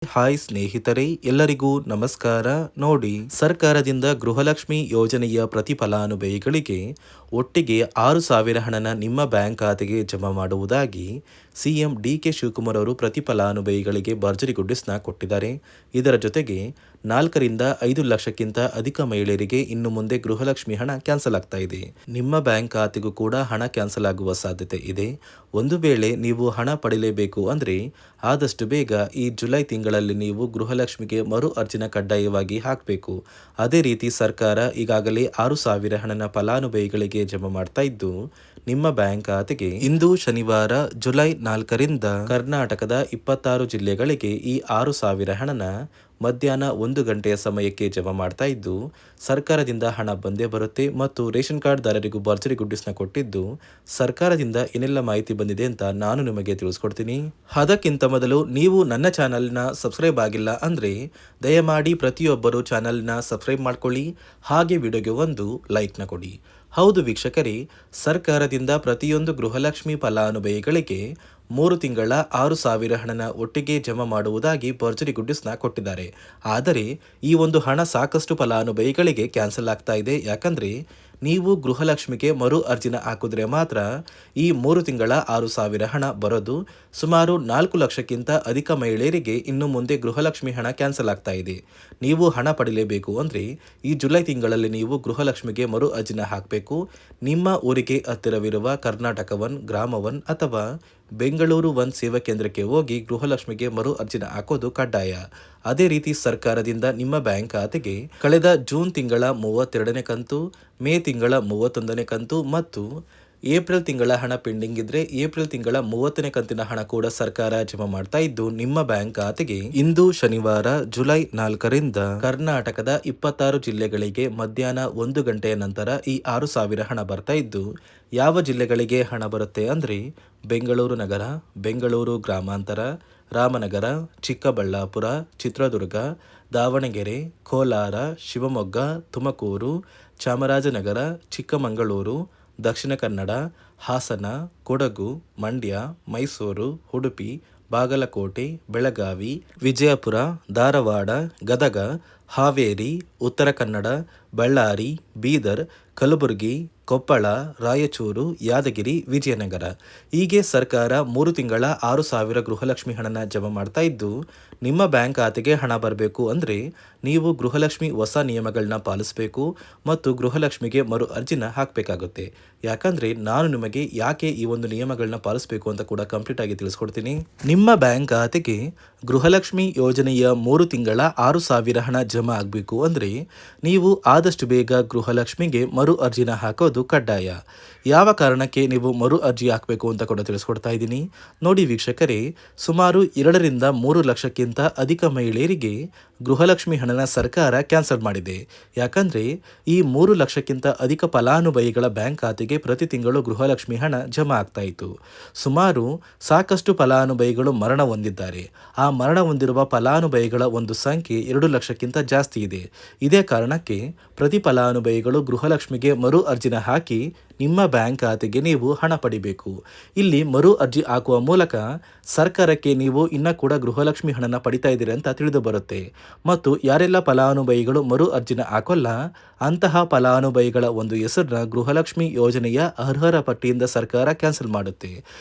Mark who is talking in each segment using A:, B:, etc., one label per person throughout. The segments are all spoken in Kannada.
A: ಹಾಯ್ ಸ್ನೇಹಿತರೆ, ಎಲ್ಲರಿಗೂ ನಮಸ್ಕಾರ. ನೋಡಿ, ಸರ್ಕಾರದಿಂದ ಗೃಹಲಕ್ಷ್ಮಿ ಯೋಜನೆಯ ಪ್ರತಿ ಫಲಾನುಭವಿಗಳಿಗೆ ಒಟ್ಟಿಗೆ 6,000 ಹಣನ ನಿಮ್ಮ ಬ್ಯಾಂಕ್ ಖಾತೆಗೆ ಜಮಾ ಮಾಡುವುದಾಗಿ ಸಿಎಂ ಡಿ.ಕೆ. ಶಿವಕುಮಾರ್ ಅವರು ಪ್ರತಿ ಫಲಾನುಭವಿಗಳಿಗೆ ಭರ್ಜರಿ ಗುಡ್ಡಿಸ್ನ ಕೊಟ್ಟಿದ್ದಾರೆ. ಇದರ ಜೊತೆಗೆ 4ರಿಂದ 5 ಲಕ್ಷಕ್ಕಿಂತ ಅಧಿಕ ಮಹಿಳೆಯರಿಗೆ ಇನ್ನು ಮುಂದೆ ಗೃಹಲಕ್ಷ್ಮಿ ಹಣ ಕ್ಯಾನ್ಸಲ್ ಆಗ್ತಾ ಇದೆ. ನಿಮ್ಮ ಬ್ಯಾಂಕ್ ಖಾತೆಗೂ ಕೂಡ ಹಣ ಕ್ಯಾನ್ಸಲ್ ಆಗುವ ಸಾಧ್ಯತೆ ಇದೆ. ಒಂದು ವೇಳೆ ನೀವು ಹಣ ಪಡೆಯಲೇಬೇಕು ಅಂದರೆ ಆದಷ್ಟು ಬೇಗ ಈ ಜುಲೈ ತಿಂಗಳಲ್ಲಿ ನೀವು ಗೃಹಲಕ್ಷ್ಮಿಗೆ ಮರು ಅರ್ಜಿನ ಕಡ್ಡಾಯವಾಗಿ ಹಾಕಬೇಕು. ಅದೇ ರೀತಿ ಸರ್ಕಾರ ಈಗಾಗಲೇ 6,000 ಹಣನ ಫಲಾನುಭವಿಗಳಿಗೆ ಜಮಾ ಮಾಡ್ತಾ ಇದ್ದು, ನಿಮ್ಮ ಬ್ಯಾಂಕ್ ಖಾತೆಗೆ ಇಂದು ಶನಿವಾರ ಜುಲೈ 4ರಿಂದ ಕರ್ನಾಟಕದ 26 ಜಿಲ್ಲೆಗಳಿಗೆ ಈ 6,000 ಹಣನ ಮಧ್ಯಾಹ್ನ 1 ಗಂಟೆಯ ಸಮಯಕ್ಕೆ ಜಮಾ ಮಾಡ್ತಾ ಇದ್ದು, ಸರ್ಕಾರದಿಂದ ಹಣ ಬಂದೇ ಬರುತ್ತೆ ಮತ್ತು ರೇಷನ್ ಕಾರ್ಡ್ ದಾರರಿಗೂ ಭರ್ಜರಿ ಗುಡ್ಡಿಸ್ನ ಕೊಟ್ಟಿದ್ದು, ಸರ್ಕಾರದಿಂದ ಏನೆಲ್ಲ ಮಾಹಿತಿ ಬಂದಿದೆ ಅಂತ ನಾನು ನಿಮಗೆ ತಿಳಿಸ್ಕೊಡ್ತೀನಿ. ಅದಕ್ಕಿಂತ ಮೊದಲು ನೀವು ನನ್ನ ಚಾನಲ್ನ ಸಬ್ಸ್ಕ್ರೈಬ್ ಆಗಿಲ್ಲ ಅಂದರೆ ದಯಮಾಡಿ ಪ್ರತಿಯೊಬ್ಬರು ಚಾನಲ್ನ ಸಬ್ಸ್ಕ್ರೈಬ್ ಮಾಡ್ಕೊಳ್ಳಿ, ಹಾಗೆ ವಿಡಿಯೋಗೆ ಒಂದು ಲೈಕ್ನ ಕೊಡಿ. ಹೌದು ವೀಕ್ಷಕರೇ, ಸರ್ಕಾರದಿಂದ ಪ್ರತಿಯೊಂದು ಗೃಹಲಕ್ಷ್ಮಿ ಫಲಾನುಭವಿಗಳಿಗೆ 3 ತಿಂಗಳ 6,000 ಹಣನ ಒಟ್ಟಿಗೆ ಜಮಾ ಮಾಡುವುದಾಗಿ ಭರ್ಜರಿ ಗುಡ್ಡಿಸ್ನ ಕೊಟ್ಟಿದ್ದಾರೆ. ಆದರೆ ಈ ಒಂದು ಹಣ ಸಾಕಷ್ಟು ಫಲಾನುಭವಿಗಳಿಗೆ ಕ್ಯಾನ್ಸಲ್ ಆಗ್ತಾ ಇದೆ. ಯಾಕಂದರೆ ನೀವು ಗೃಹಲಕ್ಷ್ಮಿಗೆ ಮರು ಅರ್ಜಿನ ಹಾಕಿದ್ರೆ ಮಾತ್ರ ಈ 3 ತಿಂಗಳ 6,000 ಹಣ ಬರೋದು. ಸುಮಾರು 4 ಲಕ್ಷಕ್ಕಿಂತ ಅಧಿಕ ಮಹಿಳೆಯರಿಗೆ ಇನ್ನು ಮುಂದೆ ಗೃಹಲಕ್ಷ್ಮಿ ಹಣ ಕ್ಯಾನ್ಸಲ್ ಆಗ್ತಾ ಇದೆ. ನೀವು ಹಣ ಪಡೆಯಲೇಬೇಕು ಅಂದರೆ ಈ ಜುಲೈ ತಿಂಗಳಲ್ಲಿ ನೀವು ಗೃಹಲಕ್ಷ್ಮಿಗೆ ಮರು ಅರ್ಜಿನ ಹಾಕಬೇಕು. ನಿಮ್ಮ ಊರಿಗೆ ಹತ್ತಿರವಿರುವ ಕರ್ನಾಟಕ 1, ಗ್ರಾಮ 1 ಅಥವಾ ಬೆಂಗಳೂರು 1 ಸೇವಾ ಕೇಂದ್ರಕ್ಕೆ ಹೋಗಿ ಗೃಹಲಕ್ಷ್ಮಿಗೆ ಮರು ಅರ್ಜಿನ ಹಾಕೋದು ಕಡ್ಡಾಯ. ಅದೇ ರೀತಿ ಸರ್ಕಾರದಿಂದ ನಿಮ್ಮ ಬ್ಯಾಂಕ್ ಖಾತೆಗೆ ಕಳೆದ ಜೂನ್ ತಿಂಗಳ 32ನೇ ಕಂತು, ಮೇ ತಿಂಗಳ 31ನೇ ಕಂತು ಮತ್ತು ಏಪ್ರಿಲ್ ತಿಂಗಳ ಹಣ ಪೆಂಡಿಂಗ್ ಇದ್ರೆ ಏಪ್ರಿಲ್ ತಿಂಗಳ 30ನೇ ಕಂತಿನ ಹಣ ಕೂಡ ಸರ್ಕಾರ ಜಮಾ ಮಾಡ್ತಾ ಇದ್ದು, ನಿಮ್ಮ ಬ್ಯಾಂಕ್ ಖಾತೆಗೆ ಇಂದು ಶನಿವಾರ ಜುಲೈ 4ರಿಂದ ಕರ್ನಾಟಕದ 26 ಜಿಲ್ಲೆಗಳಿಗೆ ಮಧ್ಯಾಹ್ನ 1 ಗಂಟೆಯ ನಂತರ ಈ 6,000 ಹಣ ಬರ್ತಾ ಇದ್ದು, ಯಾವ ಜಿಲ್ಲೆಗಳಿಗೆ ಹಣ ಬರುತ್ತೆ ಅಂದರೆ ಬೆಂಗಳೂರು ನಗರ, ಬೆಂಗಳೂರು ಗ್ರಾಮಾಂತರ, ರಾಮನಗರ, ಚಿಕ್ಕಬಳ್ಳಾಪುರ, ಚಿತ್ರದುರ್ಗ, ದಾವಣಗೆರೆ, ಕೋಲಾರ, ಶಿವಮೊಗ್ಗ, ತುಮಕೂರು, ಚಾಮರಾಜನಗರ, ಚಿಕ್ಕಮಗಳೂರು, ದಕ್ಷಿಣ ಕನ್ನಡ, ಹಾಸನ, ಕೊಡಗು, ಮಂಡ್ಯ, ಮೈಸೂರು, ಉಡುಪಿ, ಬಾಗಲಕೋಟೆ, ಬೆಳಗಾವಿ, ವಿಜಯಪುರ, ಧಾರವಾಡ, ಗದಗ, ಹಾವೇರಿ, ಉತ್ತರ ಕನ್ನಡ, ಬಳ್ಳಾರಿ, ಬೀದರ್, ಕಲಬುರಗಿ, ಕೊಪ್ಪಳ, ರಾಯಚೂರು, ಯಾದಗಿರಿ, ವಿಜಯನಗರ ಹೀಗೆ ಸರ್ಕಾರ 3 ತಿಂಗಳ 6,000 ಗೃಹಲಕ್ಷ್ಮಿ ಹಣನ ಜಮಾ ಮಾಡ್ತಾ ಇದ್ದು, ನಿಮ್ಮ ಬ್ಯಾಂಕ್ ಖಾತೆಗೆ ಹಣ ಬರಬೇಕು ಅಂದರೆ ನೀವು ಗೃಹಲಕ್ಷ್ಮಿ ಹೊಸ ನಿಯಮಗಳನ್ನ ಪಾಲಿಸಬೇಕು ಮತ್ತು ಗೃಹಲಕ್ಷ್ಮಿಗೆ ಮರು ಅರ್ಜಿನ ಹಾಕಬೇಕಾಗುತ್ತೆ. ಯಾಕಂದರೆ ನಾನು ನಿಮಗೆ ಯಾಕೆ ಈ ಒಂದು ನಿಯಮಗಳನ್ನ ಪಾಲಿಸಬೇಕು ಅಂತ ಕೂಡ ಕಂಪ್ಲೀಟ್ ಆಗಿ ತಿಳಿಸ್ಕೊಡ್ತೀನಿ. ನಿಮ್ಮ ಬ್ಯಾಂಕ್ ಖಾತೆಗೆ ಗೃಹಲಕ್ಷ್ಮಿ ಯೋಜನೆಯ 3 ತಿಂಗಳ 6,000 ಹಣ ಜಮಾ ಆಗಬೇಕು ಅಂದರೆ ನೀವು ಆದಷ್ಟು ಬೇಗ ಗೃಹಲಕ್ಷ್ಮಿಗೆ ಮರು ಅರ್ಜಿನ ಹಾಕೋದು ಕಡ್ಡಾಯ. ಯಾವ ಕಾರಣಕ್ಕೆ ನೀವು ಮರು ಅರ್ಜಿ ಹಾಕಬೇಕು ಅಂತ ಕೂಡ ತಿಳಿಸ್ಕೊಡ್ತಾ ಇದ್ದೀನಿ. ನೋಡಿ ವೀಕ್ಷಕರೇ, ಸುಮಾರು 2ರಿಂದ 3 ಲಕ್ಷಕ್ಕಿಂತ ಅಧಿಕ ಮಹಿಳೆಯರಿಗೆ ಗೃಹಲಕ್ಷ್ಮಿ ಹಣನ ಸರ್ಕಾರ ಕ್ಯಾನ್ಸಲ್ ಮಾಡಿದೆ. ಯಾಕಂದರೆ ಈ 3 ಲಕ್ಷಕ್ಕಿಂತ ಅಧಿಕ ಫಲಾನುಭವಿಗಳ ಬ್ಯಾಂಕ್ ಖಾತೆಗೆ ಪ್ರತಿ ತಿಂಗಳು ಗೃಹಲಕ್ಷ್ಮಿ ಹಣ ಜಮಾ ಆಗ್ತಾ ಇತ್ತು. ಸುಮಾರು ಸಾಕಷ್ಟು ಫಲಾನುಭವಿಗಳು ಮರಣ ಹೊಂದಿದ್ದಾರೆ. ಆ ಮರಣ ಹೊಂದಿರುವ ಫಲಾನುಭವಿಗಳ ಒಂದು ಸಂಖ್ಯೆ 2 ಲಕ್ಷಕ್ಕಿಂತ ಜಾಸ್ತಿ ಇದೆ. ಇದೇ ಕಾರಣಕ್ಕೆ ಪ್ರತಿ ಫಲಾನುಭವಿಗಳು ಗೃಹಲಕ್ಷ್ಮಿಗೆ ಮರು ಅರ್ಜಿನ ಹಾಕಿ ನಿಮ್ಮ ಬ್ಯಾಂಕ್ ಖಾತೆಗೆ ನೀವು ಹಣ ಪಡಿಬೇಕು. ಇಲ್ಲಿ ಮರು ಅರ್ಜಿ ಹಾಕುವ ಮೂಲಕ ಸರ್ಕಾರಕ್ಕೆ ನೀವು ಇನ್ನೂ ಕೂಡ ಗೃಹಲಕ್ಷ್ಮಿ ಹಣನ ಪಡಿತಾ ಇದ್ದೀರಿ ಅಂತ ತಿಳಿದು ಬರುತ್ತೆ. ಮತ್ತು ಯಾರೆಲ್ಲ ಫಲಾನುಭವಿಗಳು ಮರು ಅರ್ಜಿನ ಹಾಕೋಲ್ಲ ಅಂತಹ ಫಲಾನುಭವಿಗಳ ಒಂದು ಹೆಸರನ್ನ ಗೃಹಲಕ್ಷ್ಮಿ ಯೋಜನೆಯ ಅರ್ಹರ ಪಟ್ಟಿಯಿಂದ ಸರ್ಕಾರ ಕ್ಯಾನ್ಸಲ್ ಮಾಡುತ್ತೆ.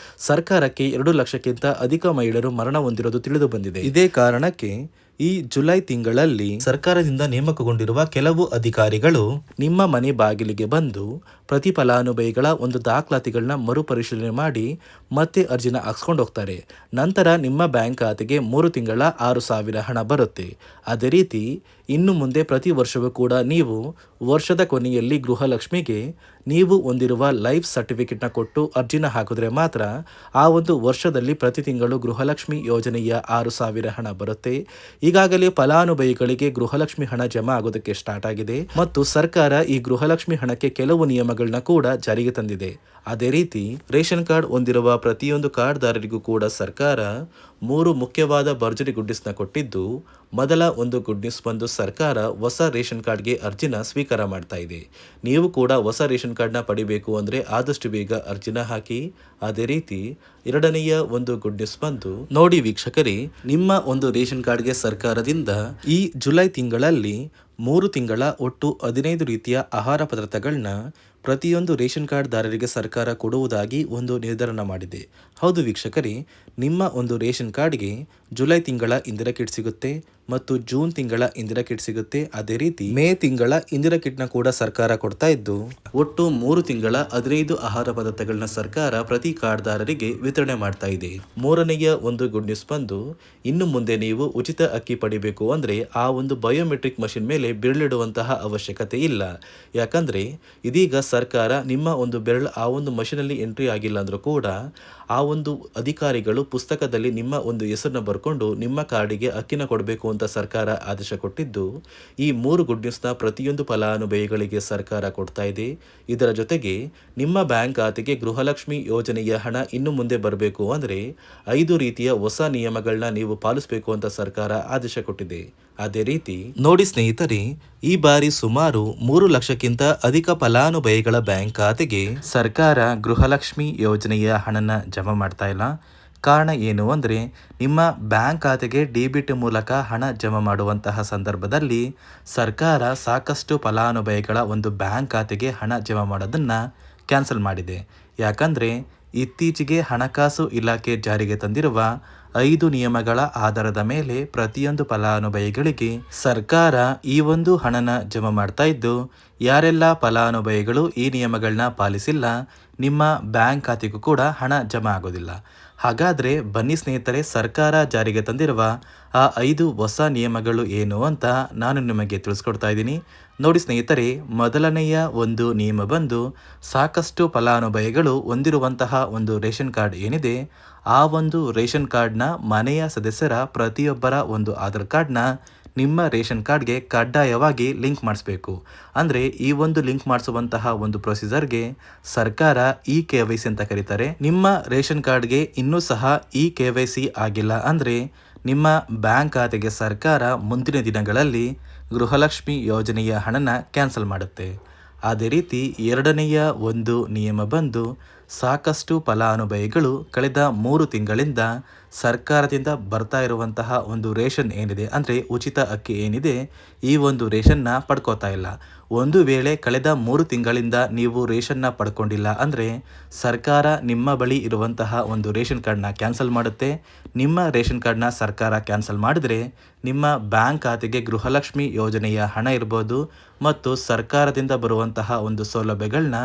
A: ಸರ್ಕಾರಕ್ಕೆ 2 ಲಕ್ಷಕ್ಕಿಂತ ಅಧಿಕ ಮಹಿಳೆಯರು ಮರಣ ಹೊಂದಿರೋದು ತಿಳಿದು ಬಂದಿದೆ. ಇದೇ ಕಾರಣಕ್ಕೆ ಈ ಜುಲೈ ತಿಂಗಳಲ್ಲಿ ಸರ್ಕಾರದಿಂದ ನೇಮಕಗೊಂಡಿರುವ ಕೆಲವು ಅಧಿಕಾರಿಗಳು ನಿಮ್ಮ ಮನೆ ಬಾಗಿಲಿಗೆ ಬಂದು ಪ್ರತಿ ಫಲಾನುಭವಿಗಳ ಒಂದು ದಾಖಲಾತಿಗಳನ್ನ ಮರುಪರಿಶೀಲನೆ ಮಾಡಿ ಮತ್ತೆ ಅರ್ಜಿನ ಹಾಕ್ಸ್ಕೊಂಡು ಹೋಗ್ತಾರೆ. ನಂತರ ನಿಮ್ಮ ಬ್ಯಾಂಕ್ ಖಾತೆಗೆ 3 ತಿಂಗಳ 6,000 ಹಣ ಬರುತ್ತೆ. ಅದೇ ರೀತಿ ಇನ್ನು ಮುಂದೆ ಪ್ರತಿ ವರ್ಷವೂ ಕೂಡ ನೀವು ವರ್ಷದ ಕೊನೆಯಲ್ಲಿ ಗೃಹಲಕ್ಷ್ಮಿಗೆ ನೀವು ಹೊಂದಿರುವ ಲೈಫ್ ಸರ್ಟಿಫಿಕೇಟ್ನ ಕೊಟ್ಟು ಅರ್ಜಿನ ಹಾಕಿದ್ರೆ ಮಾತ್ರ ಆ ಒಂದು ವರ್ಷದಲ್ಲಿ ಪ್ರತಿ ತಿಂಗಳು ಗೃಹಲಕ್ಷ್ಮಿ ಯೋಜನೆಯ 6,000 ಹಣ ಬರುತ್ತೆ. ಈಗಾಗಲೇ ಫಲಾನುಭವಿಗಳಿಗೆ ಗೃಹಲಕ್ಷ್ಮಿ ಹಣ ಜಮಾ ಆಗೋದಕ್ಕೆ ಸ್ಟಾರ್ಟ್ ಆಗಿದೆ ಮತ್ತು ಸರ್ಕಾರ ಈ ಗೃಹಲಕ್ಷ್ಮಿ ಹಣಕ್ಕೆ ಕೆಲವು ನಿಯಮಗಳು ನಿಯಮಗಳನ್ನ ಕೂಡ ಜಾರಿಗೆ ತಂದಿದೆ. ಅದೇ ರೀತಿ ರೇಷನ್ ಕಾರ್ಡ್ ಹೊಂದಿರುವ ಪ್ರತಿಯೊಂದು ಕಾರ್ಡ್ದಾರರಿಗೂ ಕೂಡ ಸರ್ಕಾರ 3 ಮುಖ್ಯವಾದ ಭರ್ಜರಿ ಗುಡ್ ನ್ಯೂಸ್ನ ಕೊಟ್ಟಿದ್ದು, ಮೊದಲ ಒಂದು ಗುಡ್ ನ್ಯೂಸ್ ಬಂದು ಸರ್ಕಾರ ಹೊಸ ರೇಷನ್ ಕಾರ್ಡ್ಗೆ ಅರ್ಜಿನ ಸ್ವೀಕಾರ ಮಾಡ್ತಾ ಇದೆ. ನೀವು ಕೂಡ ಹೊಸ ರೇಷನ್ ಕಾರ್ಡ್ನ ಪಡಿಬೇಕು ಅಂದರೆ ಆದಷ್ಟು ಬೇಗ ಅರ್ಜಿನ ಹಾಕಿ. ಅದೇ ರೀತಿ ಎರಡನೆಯ ಒಂದು ಗುಡ್ ನ್ಯೂಸ್ ಬಂದು ನೋಡಿ ವೀಕ್ಷಕರೇ, ನಿಮ್ಮ ಒಂದು ರೇಷನ್ ಕಾರ್ಡ್ಗೆ ಸರ್ಕಾರದಿಂದ ಈ ಜುಲೈ ತಿಂಗಳಲ್ಲಿ 3 ತಿಂಗಳ ಒಟ್ಟು 15 ರೀತಿಯ ಆಹಾರ ಪದಾರ್ಥಗಳನ್ನ ಪ್ರತಿಯೊಂದು ರೇಷನ್ ಕಾರ್ಡ್ದಾರರಿಗೆ ಸರ್ಕಾರ ಕೊಡುವುದಾಗಿ ಒಂದು ನಿರ್ಧಾರ ಮಾಡಿದೆ. ಹೌದು ವೀಕ್ಷಕರೇ, ನಿಮ್ಮ ಒಂದು ರೇಷನ್ ಕಾರ್ಡ್ಗೆ ಜುಲೈ ತಿಂಗಳ ಇಂದಿರಾ ಕಿಟ್ ಸಿಗುತ್ತೆ ಮತ್ತು ಜೂನ್ ತಿಂಗಳ ಇಂದಿರಾ ಕಿಟ್ ಸಿಗುತ್ತೆ. ಅದೇ ರೀತಿ ಮೇ ತಿಂಗಳ ಇಂದಿರಾ ಕಿಟ್ನ ಕೂಡ ಸರ್ಕಾರ ಕೊಡ್ತಾ ಇದ್ದು, ಒಟ್ಟು 3 ತಿಂಗಳ 15 ಆಹಾರ ಪದಾರ್ಥಗಳನ್ನ ಸರ್ಕಾರ ಪ್ರತಿ ಕಾರ್ಡ್ದಾರರಿಗೆ ವಿತರಣೆ ಮಾಡ್ತಾ ಇದೆ. ಮೂರನೆಯ ಒಂದು ಗುಡ್ ನ್ಯೂಸ್ ಬಂದು, ಇನ್ನು ಮುಂದೆ ನೀವು ಉಚಿತ ಅಕ್ಕಿ ಪಡಿಬೇಕು ಅಂದರೆ ಆ ಒಂದು ಬಯೋಮೆಟ್ರಿಕ್ ಮಷಿನ್ ಮೇಲೆ ಬೆರಳಿಡುವಂತಹ ಅವಶ್ಯಕತೆ ಇಲ್ಲ. ಯಾಕಂದ್ರೆ ಇದೀಗ ಸರ್ಕಾರ ನಿಮ್ಮ ಒಂದು ಬೆರಳು ಆ ಒಂದು ಮಷಿನಲ್ಲಿ ಎಂಟ್ರಿ ಆಗಿಲ್ಲ ಅಂದ್ರೂ ಕೂಡ ಆ ಒಂದು ಅಧಿಕಾರಿಗಳು ಪುಸ್ತಕದಲ್ಲಿ ನಿಮ್ಮ ಒಂದು ಹೆಸರನ್ನ ಬರ್ಕೊಂಡು ನಿಮ್ಮ ಕಾರ್ಡಿಗೆ ಅಕ್ಕಿನ ಕೊಡಬೇಕು ಅಂತ ಸರ್ಕಾರ ಆದೇಶ ಕೊಟ್ಟಿದ್ದು, ಈ 3 ಗುಡ್ ನ್ಯೂಸ್ನ ಪ್ರತಿಯೊಂದು ಫಲಾನುಭವಿಗಳಿಗೆ ಸರ್ಕಾರ ಕೊಡ್ತಾ ಇದೆ. ಇದರ ಜೊತೆಗೆ ನಿಮ್ಮ ಬ್ಯಾಂಕ್ ಖಾತೆಗೆ ಗೃಹಲಕ್ಷ್ಮಿ ಯೋಜನೆಯ ಹಣ ಇನ್ನು ಮುಂದೆ ಬರಬೇಕು ಅಂದರೆ 5 ರೀತಿಯ ಹೊಸ ನಿಯಮಗಳನ್ನ ನೀವು ಪಾಲಿಸಬೇಕು ಅಂತ ಸರ್ಕಾರ ಆದೇಶ ಕೊಟ್ಟಿದೆ. ಅದೇ ರೀತಿ ನೋಡಿ ಸ್ನೇಹಿತರೆ, ಈ ಬಾರಿ ಸುಮಾರು 3 ಲಕ್ಷಕ್ಕಿಂತ ಅಧಿಕ ಫಲಾನುಭವಿಗಳ ಬ್ಯಾಂಕ್ ಖಾತೆಗೆ ಸರ್ಕಾರ ಗೃಹಲಕ್ಷ್ಮಿ ಯೋಜನೆಯ ಹಣನ ಜಮಾ ಮಾಡ್ತಾ ಇಲ್ಲ. ಕಾರಣ ಏನು ಅಂದರೆ, ನಿಮ್ಮ ಬ್ಯಾಂಕ್ ಖಾತೆಗೆ ಡೆಬಿಟ್ ಮೂಲಕ ಹಣ ಜಮಾ ಮಾಡುವಂತಹ ಸಂದರ್ಭದಲ್ಲಿ ಸರ್ಕಾರ ಸಾಕಷ್ಟು ಫಲಾನುಭವಿಗಳ ಒಂದು ಬ್ಯಾಂಕ್ ಖಾತೆಗೆ ಹಣ ಜಮಾ ಮಾಡೋದನ್ನು ಕ್ಯಾನ್ಸಲ್ ಮಾಡಿದೆ. ಯಾಕಂದರೆ ಇತ್ತೀಚೆಗೆ ಹಣಕಾಸು ಇಲಾಖೆ ಜಾರಿಗೆ ತಂದಿರುವ 5 ನಿಯಮಗಳ ಆಧಾರದ ಮೇಲೆ ಪ್ರತಿಯೊಂದು ಫಲಾನುಭವಿಗಳಿಗೆ ಸರ್ಕಾರ ಈ ಒಂದು ಹಣನ ಜಮಾ ಮಾಡ್ತಾ ಇದ್ದು, ಯಾರೆಲ್ಲ ಫಲಾನುಭವಿಗಳು ಈ ನಿಯಮಗಳನ್ನ ಪಾಲಿಸಿಲ್ಲ ನಿಮ್ಮ ಬ್ಯಾಂಕ್ ಖಾತೆಗೂ ಕೂಡ ಹಣ ಜಮಾ ಆಗೋದಿಲ್ಲ. ಹಾಗಾದರೆ ಬನ್ನಿ ಸ್ನೇಹಿತರೆ, ಸರ್ಕಾರ ಜಾರಿಗೆ ತಂದಿರುವ ಆ 5 ಹೊಸ ನಿಯಮಗಳು ಏನು ಅಂತ ನಾನು ನಿಮಗೆ ತಿಳಿಸ್ಕೊಡ್ತಾ ಇದ್ದೀನಿ. ನೋಡಿ ಸ್ನೇಹಿತರೆ, ಮೊದಲನೆಯ ಒಂದು ನಿಯಮ ಬಂದು, ಸಾಕಷ್ಟು ಫಲಾನುಭವಿಗಳು ಹೊಂದಿರುವಂತಹ ಒಂದು ರೇಷನ್ ಕಾರ್ಡ್ ಏನಿದೆ, ಆ ಒಂದು ರೇಷನ್ ಕಾರ್ಡ್ನ ಮನೆಯ ಸದಸ್ಯರ ಪ್ರತಿಯೊಬ್ಬರ ಒಂದು ಆಧಾರ್ ಕಾರ್ಡ್ನ ನಿಮ್ಮ ರೇಷನ್ ಕಾರ್ಡ್ಗೆ ಕಡ್ಡಾಯವಾಗಿ ಲಿಂಕ್ ಮಾಡಿಸ್ಬೇಕು. ಅಂದರೆ ಈ ಒಂದು ಲಿಂಕ್ ಮಾಡಿಸುವಂತಹ ಒಂದು ಪ್ರೊಸೀಜರ್ಗೆ ಸರ್ಕಾರ KYC ಅಂತ ಕರೀತಾರೆ. ನಿಮ್ಮ ರೇಷನ್ ಕಾರ್ಡ್ಗೆ ಇನ್ನೂ ಸಹ KYC ಆಗಿಲ್ಲ ಅಂದರೆ ನಿಮ್ಮ ಬ್ಯಾಂಕ್ ಖಾತೆಗೆ ಸರ್ಕಾರ ಮುಂದಿನ ದಿನಗಳಲ್ಲಿ ಗೃಹಲಕ್ಷ್ಮಿ ಯೋಜನೆಯ ಹಣನ ಕ್ಯಾನ್ಸಲ್ ಮಾಡುತ್ತೆ. ಅದೇ ರೀತಿ ಎರಡನೆಯ ಒಂದು ನಿಯಮ ಬಂದು, ಸಾಕಷ್ಟು ಫಲಾನುಭವಿಗಳು ಕಳೆದ 3 ತಿಂಗಳಿಂದ ಸರ್ಕಾರದಿಂದ ಬರ್ತಾ ಇರುವಂತಹ ಒಂದು ರೇಷನ್ ಏನಿದೆ, ಅಂದರೆ ಉಚಿತ ಅಕ್ಕಿ ಏನಿದೆ, ಈ ಒಂದು ರೇಷನ್ನ ಪಡ್ಕೋತಾ ಇಲ್ಲ. ಒಂದು ವೇಳೆ ಕಳೆದ 3 ತಿಂಗಳಿಂದ ನೀವು ರೇಷನ್ನ ಪಡ್ಕೊಂಡಿಲ್ಲ ಅಂದರೆ ಸರ್ಕಾರ ನಿಮ್ಮ ಬಳಿ ಇರುವಂತಹ ಒಂದು ರೇಷನ್ ಕಾರ್ಡ್ನ ಕ್ಯಾನ್ಸಲ್ ಮಾಡುತ್ತೆ. ನಿಮ್ಮ ರೇಷನ್ ಕಾರ್ಡ್ನ ಸರ್ಕಾರ ಕ್ಯಾನ್ಸಲ್ ಮಾಡಿದರೆ ನಿಮ್ಮ ಬ್ಯಾಂಕ್ ಖಾತೆಗೆ ಗೃಹಲಕ್ಷ್ಮಿ ಯೋಜನೆಯ ಹಣ ಇರ್ಬೋದು ಮತ್ತು ಸರ್ಕಾರದಿಂದ ಬರುವಂತಹ ಒಂದು ಸೌಲಭ್ಯಗಳನ್ನ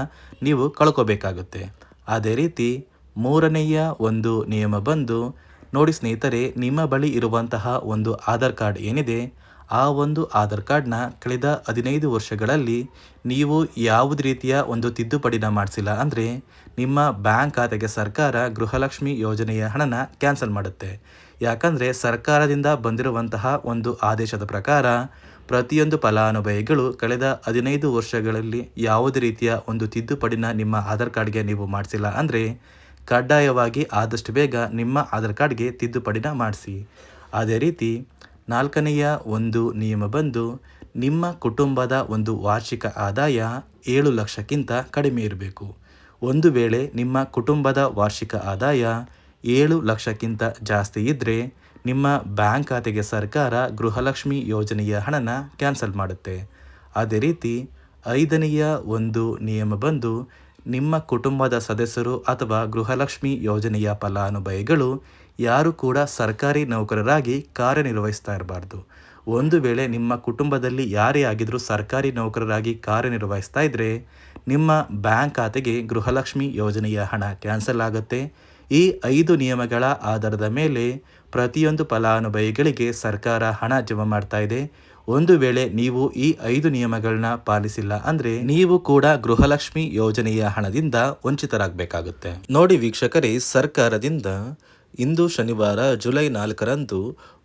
A: ನೀವು ಕಳ್ಕೋಬೇಕಾಗುತ್ತೆ. ಅದೇ ರೀತಿ ಮೂರನೆಯ ಒಂದು ನಿಯಮ ಬಂದು, ನೋಡಿ ಸ್ನೇಹಿತರೆ, ನಿಮ್ಮ ಬಳಿ ಇರುವಂತಹ ಒಂದು ಆಧಾರ್ ಕಾರ್ಡ್ ಏನಿದೆ, ಆ ಒಂದು ಆಧಾರ್ ಕಾರ್ಡ್ನ ಕಳೆದ 15 ವರ್ಷಗಳಲ್ಲಿ ನೀವು ಯಾವುದೇ ರೀತಿಯ ಒಂದು ತಿದ್ದುಪಡಿನ ಮಾಡಿಸಿಲ್ಲ ಅಂದರೆ ನಿಮ್ಮ ಬ್ಯಾಂಕ್ ಖಾತೆಗೆ ಸರ್ಕಾರ ಗೃಹಲಕ್ಷ್ಮಿ ಯೋಜನೆಯ ಹಣನ ಕ್ಯಾನ್ಸಲ್ ಮಾಡುತ್ತೆ. ಯಾಕಂದರೆ ಸರ್ಕಾರದಿಂದ ಬಂದಿರುವಂತಹ ಒಂದು ಆದೇಶದ ಪ್ರಕಾರ ಪ್ರತಿಯೊಂದು ಫಲಾನುಭವಿಗಳು ಕಳೆದ 15 ವರ್ಷಗಳಲ್ಲಿ ಯಾವುದೇ ರೀತಿಯ ಒಂದು ತಿದ್ದುಪಡಿನ ನಿಮ್ಮ ಆಧಾರ್ ಕಾರ್ಡ್ಗೆ ನೀವು ಮಾಡಿಸಿಲ್ಲ ಅಂದರೆ ಕಡ್ಡಾಯವಾಗಿ ಆದಷ್ಟು ಬೇಗ ನಿಮ್ಮ ಆಧಾರ್ ಕಾರ್ಡ್ಗೆ ತಿದ್ದುಪಡಿನ ಮಾಡಿಸಿ. ಅದೇ ರೀತಿ ನಾಲ್ಕನೆಯ ಒಂದು ನಿಯಮ ಬಂದು, ನಿಮ್ಮ ಕುಟುಂಬದ ಒಂದು ವಾರ್ಷಿಕ ಆದಾಯ 7 ಲಕ್ಷಕ್ಕಿಂತ ಕಡಿಮೆ ಇರಬೇಕು. ಒಂದು ವೇಳೆ ನಿಮ್ಮ ಕುಟುಂಬದ ವಾರ್ಷಿಕ ಆದಾಯ 7 ಲಕ್ಷಕ್ಕಿಂತ ಜಾಸ್ತಿ ಇದ್ದರೆ ನಿಮ್ಮ ಬ್ಯಾಂಕ್ ಖಾತೆಗೆ ಸರ್ಕಾರ ಗೃಹಲಕ್ಷ್ಮಿ ಯೋಜನೆಯ ಹಣನ ಕ್ಯಾನ್ಸಲ್ ಮಾಡುತ್ತೆ. ಅದೇ ರೀತಿ ಐದನೆಯ ಒಂದು ನಿಯಮ ಬಂದು, ನಿಮ್ಮ ಕುಟುಂಬದ ಸದಸ್ಯರು ಅಥವಾ ಗೃಹಲಕ್ಷ್ಮಿ ಯೋಜನೆಯ ಫಲಾನುಭವಿಗಳು ಯಾರು ಕೂಡ ಸರ್ಕಾರಿ ನೌಕರರಾಗಿ ಕಾರ್ಯನಿರ್ವಹಿಸ್ತಾ ಇರಬಾರ್ದು. ಒಂದು ವೇಳೆ ನಿಮ್ಮ ಕುಟುಂಬದಲ್ಲಿ ಯಾರೇ ಆಗಿದ್ರೂ ಸರ್ಕಾರಿ ನೌಕರರಾಗಿ ಕಾರ್ಯನಿರ್ವಹಿಸ್ತಾ ಇದ್ದರೆ ನಿಮ್ಮ ಬ್ಯಾಂಕ್ ಖಾತೆಗೆ ಗೃಹಲಕ್ಷ್ಮಿ ಯೋಜನೆಯ ಹಣ ಕ್ಯಾನ್ಸಲ್ ಆಗುತ್ತೆ. ಈ 5 ನಿಯಮಗಳ ಆಧಾರದ ಮೇಲೆ ಪ್ರತಿಯೊಂದು ಫಲಾನುಭವಿಗಳಿಗೆ ಸರ್ಕಾರ ಹಣ ಜಮಾ ಮಾಡ್ತಾ ಇದೆ. ಒಂದು ವೇಳೆ ನೀವು ಈ 5 ನಿಯಮಗಳನ್ನ ಪಾಲಿಸಿಲ್ಲ ಅಂದರೆ ನೀವು ಕೂಡ ಗೃಹಲಕ್ಷ್ಮಿ ಯೋಜನೆಯ ಹಣದಿಂದ ವಂಚಿತರಾಗಬೇಕಾಗುತ್ತೆ. ನೋಡಿ ವೀಕ್ಷಕರೇ, ಸರ್ಕಾರದಿಂದ ಇಂದು ಶನಿವಾರ ಜುಲೈ 4ರಂದು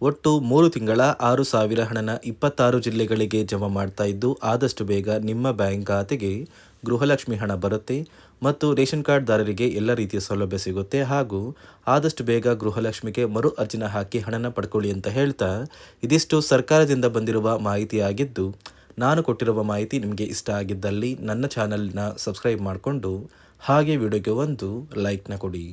A: ಒಟ್ಟು 3 ತಿಂಗಳ 6,000 ಹಣನ 26 ಜಿಲ್ಲೆಗಳಿಗೆ ಜಮಾ ಮಾಡ್ತಾ ಇದ್ದು, ಆದಷ್ಟು ಬೇಗ ನಿಮ್ಮ ಬ್ಯಾಂಕ್ ಖಾತೆಗೆ ಗೃಹಲಕ್ಷ್ಮಿ ಹಣ ಬರುತ್ತೆ ಮತ್ತು ರೇಷನ್ ಕಾರ್ಡ್ದಾರರಿಗೆ ಎಲ್ಲ ರೀತಿಯ ಸೌಲಭ್ಯ ಸಿಗುತ್ತೆ ಹಾಗೂ ಆದಷ್ಟು ಬೇಗ ಗೃಹಲಕ್ಷ್ಮಿಗೆ ಮರು ಅರ್ಜಿನ ಹಾಕಿ ಹಣನ ಪಡ್ಕೊಳ್ಳಿ ಅಂತ ಹೇಳ್ತಾ ಇದಿಷ್ಟು ಸರ್ಕಾರದಿಂದ ಬಂದಿರುವ ಮಾಹಿತಿಯಾಗಿದ್ದು, ನಾನು ಕೊಟ್ಟಿರುವ ಮಾಹಿತಿ ನಿಮಗೆ ಇಷ್ಟ ಆಗಿದ್ದಲ್ಲಿ ನನ್ನ ಚಾನಲ್ನ ಸಬ್ಸ್ಕ್ರೈಬ್ ಮಾಡಿಕೊಂಡು ಹಾಗೆ ವಿಡಿಯೋಗೆ ಒಂದು ಲೈಕ್ನ ಕೊಡಿ.